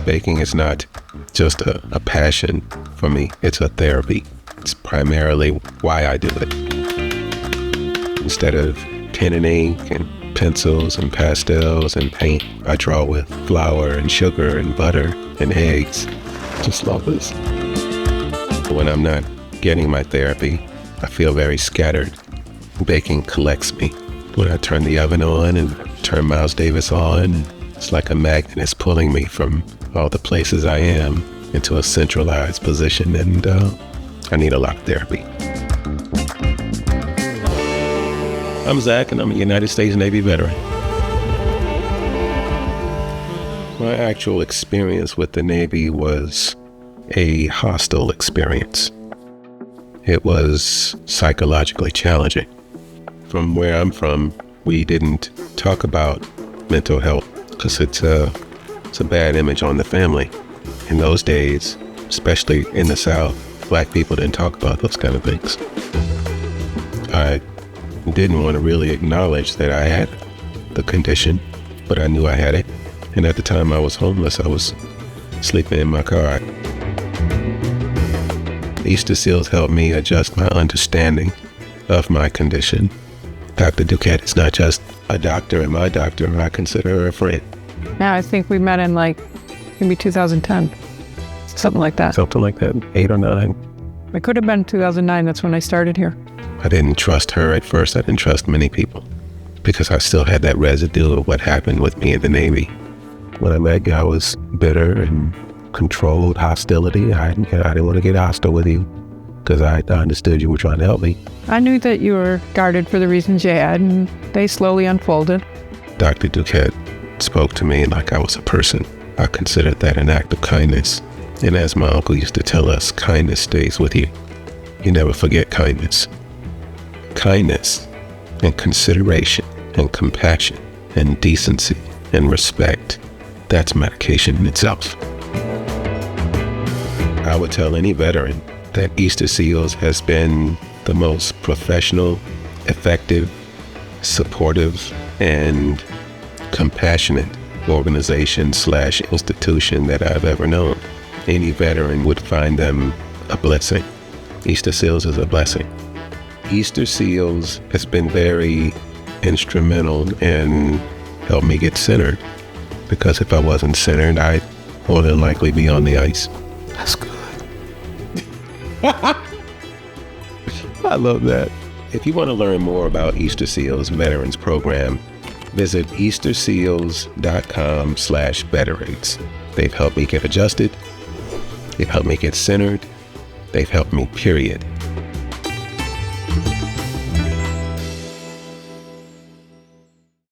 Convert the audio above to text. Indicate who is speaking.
Speaker 1: Baking is not just a passion for me, it's a therapy. It's primarily why I do it. Instead of pen and ink and pencils and pastels and paint, I draw with flour and sugar and butter and eggs. Just love this. When I'm not getting my therapy, I feel very scattered. Baking collects me. When I turn the oven on and turn Miles Davis on, it's like a magnet is pulling me from all the places I am into a centralized position, and I need a lot of therapy. I'm Zach, and I'm a United States Navy veteran. My actual experience with the Navy was a hostile experience. It was psychologically challenging. From where I'm from, we didn't talk about mental health because it's a bad image on the family. In those days, especially in the South, Black people didn't talk about those kind of things. I didn't want to really acknowledge that I had the condition, but I knew I had it. And at the time I was homeless, I was sleeping in my car. Easterseals helped me adjust my understanding of my condition. Dr. Duquette is not just a doctor and my doctor, I consider her a friend.
Speaker 2: Yeah, I think we met in maybe 2010, something like that.
Speaker 1: Something like that, 8 or 9.
Speaker 2: It could have been 2009, that's when I started here.
Speaker 1: I didn't trust her at first. I didn't trust many people because I still had that residue of what happened with me in the Navy. When I met you, I was bitter and controlled hostility. I didn't want to get hostile with you because I understood you were trying to help me.
Speaker 2: I knew that you were guarded for the reasons you had, and they slowly unfolded.
Speaker 1: Dr. Duquette spoke to me like I was a person. I considered that an act of kindness. And as my uncle used to tell us, kindness stays with you. You never forget kindness. Kindness and consideration and compassion and decency and respect, that's medication in itself. I would tell any veteran that Easterseals has been the most professional, effective, supportive, and compassionate organization/institution that I've ever known. Any veteran would find them a blessing. Easterseals is a blessing. Easterseals has been very instrumental in helping me get centered, because if I wasn't centered, I'd more than likely be on the ice. That's good. I love that. If you want to learn more about Easterseals Veterans Program, visit easterseals.com/veterans. They've helped me get adjusted. They've helped me get centered. They've helped me, period.